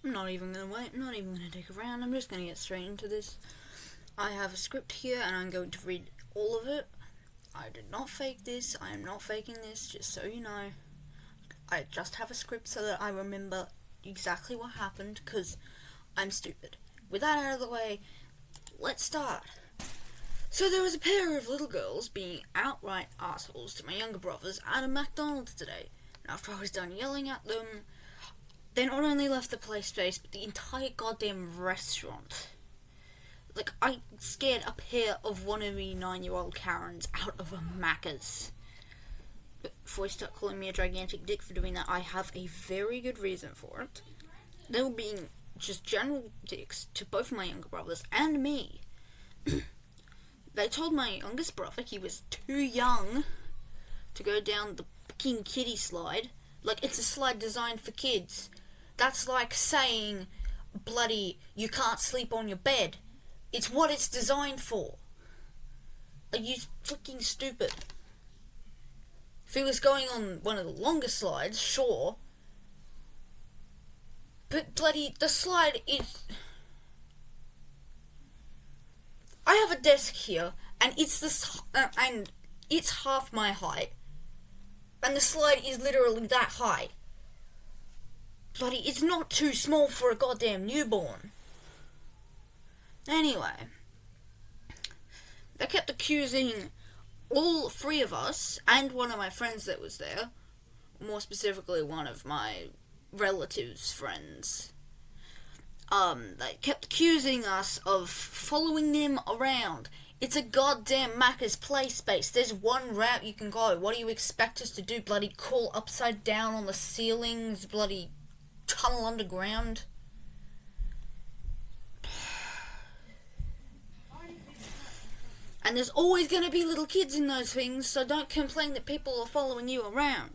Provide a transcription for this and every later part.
I'm not even going to wait, I'm not even going to dig around, I'm just going to get straight into this. I have a script here and I'm going to read all of it. I did not fake this, I am not faking this, just so you know. I just have a script so that I remember exactly what happened, because I'm stupid. With that out of the way, let's start. So there was a pair of little girls being outright assholes to my younger brothers at a McDonald's today. And after I was done yelling at them, they not only left the play space, but the entire goddamn restaurant. Like, I scared a pair of wannabe 9-year-old Karens out of a Macca's. But before you start calling me a gigantic dick for doing that, I have a very good reason for it. They were being just general dicks to both my younger brothers and me. They told my youngest brother he was too young to go down the fucking kiddie slide. Like, it's a slide designed for kids. That's like saying, bloody, you can't sleep on your bed. It's what it's designed for. Are you fucking stupid? If he was going on one of the longer slides, sure. But bloody, the slide is... I have a desk here, and it's half my height, and the slide is literally that high. Bloody, it's not too small for a goddamn newborn. Anyway, they kept accusing all three of us, and one of my friends that was there, more specifically one of my relatives' friends, they kept accusing us of following them around. It's a goddamn Macca's play space. There's one route you can go. What do you expect us to do? Bloody crawl upside down on the ceilings? Bloody tunnel underground? And there's always going to be little kids in those things, so don't complain that people are following you around.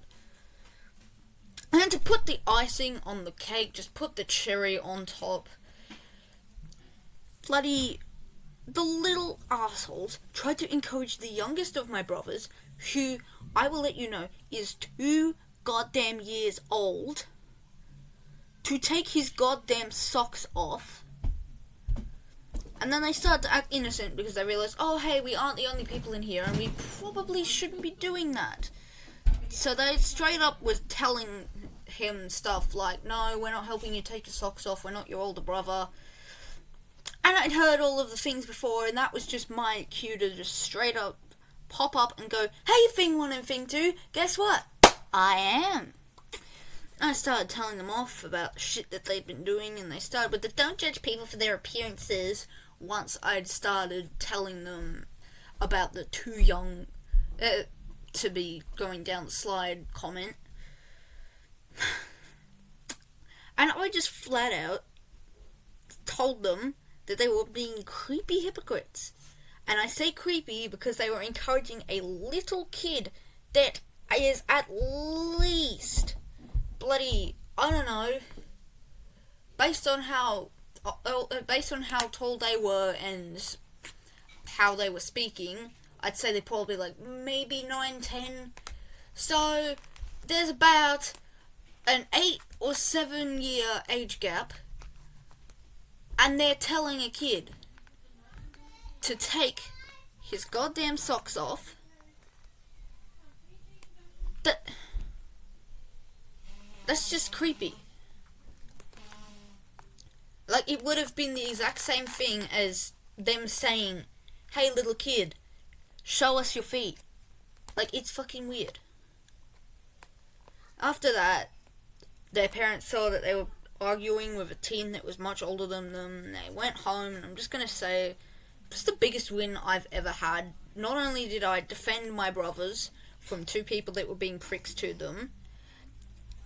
And to put the icing on the cake, just put the cherry on top. Bloody, the little assholes tried to encourage the youngest of my brothers, who, I will let you know, is 2 goddamn years old, to take his goddamn socks off. And then they started to act innocent because they realized, oh hey, we aren't the only people in here and we probably shouldn't be doing that. So they straight up was telling him stuff like, no, we're not helping you take your socks off, we're not your older brother. And I'd heard all of the things before, and that was just my cue to just straight up pop up and go, hey, thing 1 and thing 2, guess what? I am. I started telling them off about shit that they'd been doing, and they started with the don't judge people for their appearances. Once I'd started telling them about the too young to be going down the slide comment. And I just flat out told them that they were being creepy hypocrites. And I say creepy because they were encouraging a little kid that is at least bloody, I don't know, based on how tall they were and how they were speaking, I'd say they're probably like maybe 9, 10. So there's about an 8 or 7 year age gap, and they're telling a kid to take his goddamn socks off. That's just creepy. Like, it would have been the exact same thing as them saying, hey little kid, show us your feet. Like, it's fucking weird. After that, their parents saw that they were arguing with a teen that was much older than them. They went home, and I'm just gonna say, it was the biggest win I've ever had. Not only did I defend my brothers from 2 people that were being pricks to them,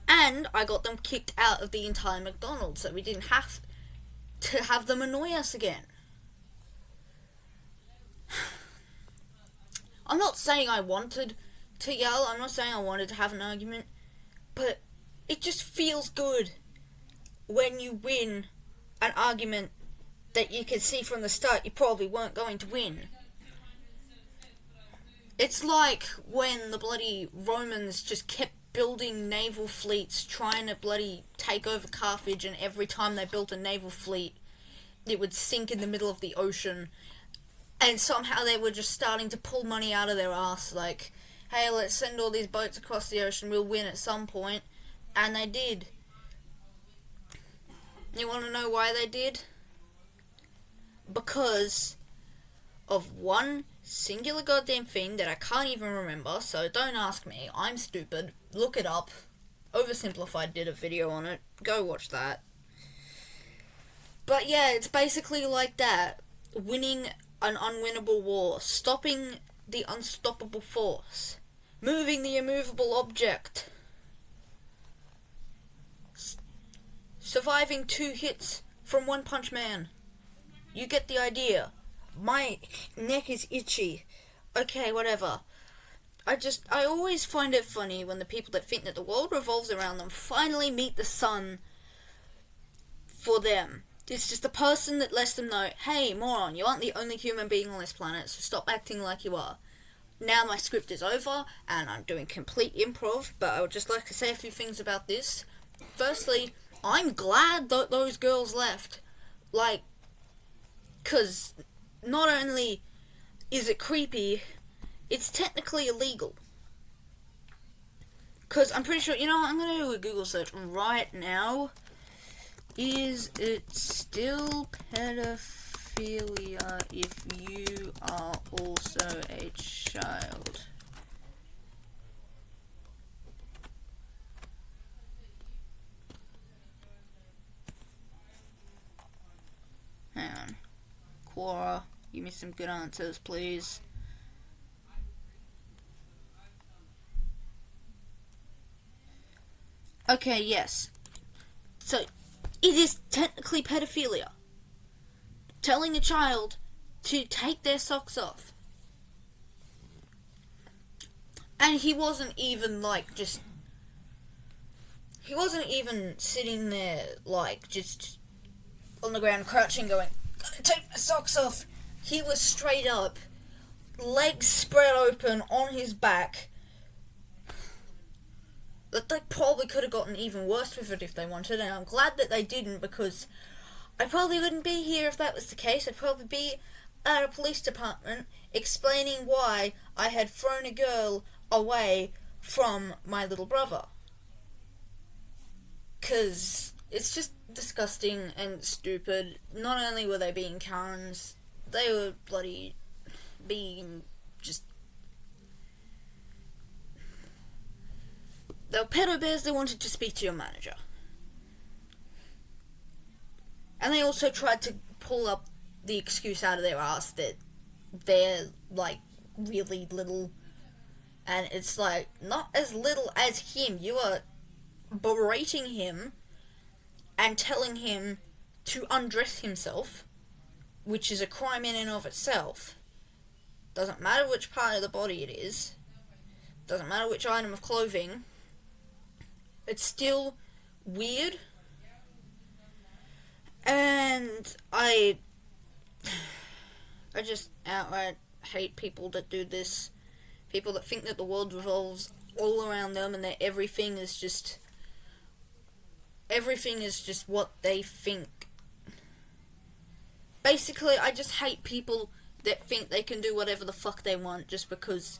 and I got them kicked out of the entire McDonald's, so we didn't have to have them annoy us again. I'm not saying I wanted to yell, I'm not saying I wanted to have an argument, but it just feels good when you win an argument that you can see from the start you probably weren't going to win. It's like when the bloody Romans just kept building naval fleets trying to bloody take over Carthage, and every time they built a naval fleet, it would sink in the middle of the ocean. And somehow they were just starting to pull money out of their ass, like, hey, let's send all these boats across the ocean, we'll win at some point. And they did. You want to know why they did? Because of one singular goddamn thing that I can't even remember, so don't ask me. I'm stupid. Look it up. Oversimplified did a video on it. Go watch that. But yeah, it's basically like that. Winning an unwinnable war. Stopping the unstoppable force. Moving the immovable object. Surviving 2 hits from One Punch Man. You get the idea. My neck is itchy. Okay, whatever. I always find it funny when the people that think that the world revolves around them finally meet the sun for them. It's just a person that lets them know, hey, moron, you aren't the only human being on this planet, so stop acting like you are. Now my script is over, and I'm doing complete improv, but I would just like to say a few things about this. Firstly, I'm glad that those girls left. Like, 'cause not only is it creepy, it's technically illegal. 'Cause I'm pretty sure, you know what, I'm gonna do a Google search right now. Is it still pedophilia if you are also a child? Hang on. Quora, give me some good answers, please. Okay, yes. So, it is technically pedophilia. Telling a child to take their socks off. And he wasn't even, like, just... He wasn't even sitting there, like, just on the ground crouching going, gotta take my socks off. He was straight up, legs spread open on his back. But they probably could have gotten even worse with it if they wanted, and I'm glad that they didn't, because I probably wouldn't be here if that was the case. I'd probably be at a police department explaining why I had thrown a girl away from my little brother. 'Cause it's just disgusting and stupid. Not only were they being Karens, they were bloody being just... They were pedo bears that wanted to speak to your manager. And they also tried to pull up the excuse out of their ass that they're, like, really little. And it's like, not as little as him. You are berating him and telling him to undress himself, which is a crime in and of itself. Doesn't matter which part of the body it is. Doesn't matter which item of clothing. It's still weird. And I just outright hate people that do this. People that think that the world revolves all around them and that everything is just what they think. Basically, I just hate people that think they can do whatever the fuck they want just because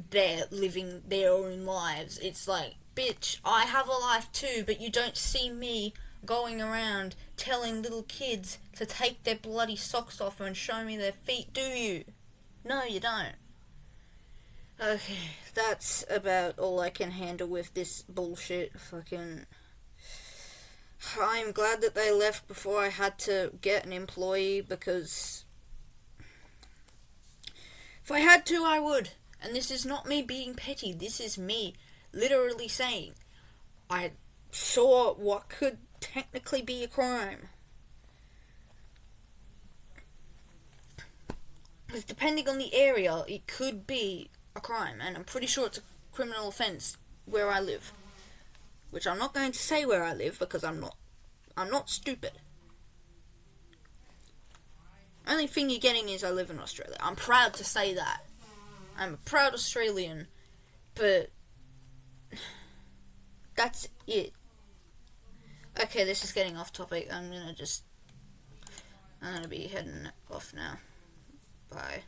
they're living their own lives. It's like, bitch, I have a life too, but you don't see me going around telling little kids to take their bloody socks off and show me their feet, do you? No, you don't. Okay, that's about all I can handle with this bullshit. Fucking... I'm glad that they left before I had to get an employee, because if I had to, I would. And this is not me being petty, this is me literally saying I saw what could technically be a crime. Because depending on the area, it could be a crime, and I'm pretty sure it's a criminal offence where I live. Which I'm not going to say where I live, because I'm not stupid. Only thing you're getting is I live in Australia. I'm proud to say that. I'm a proud Australian, but that's it. Okay, this is getting off topic. I'm gonna be heading off now. Bye.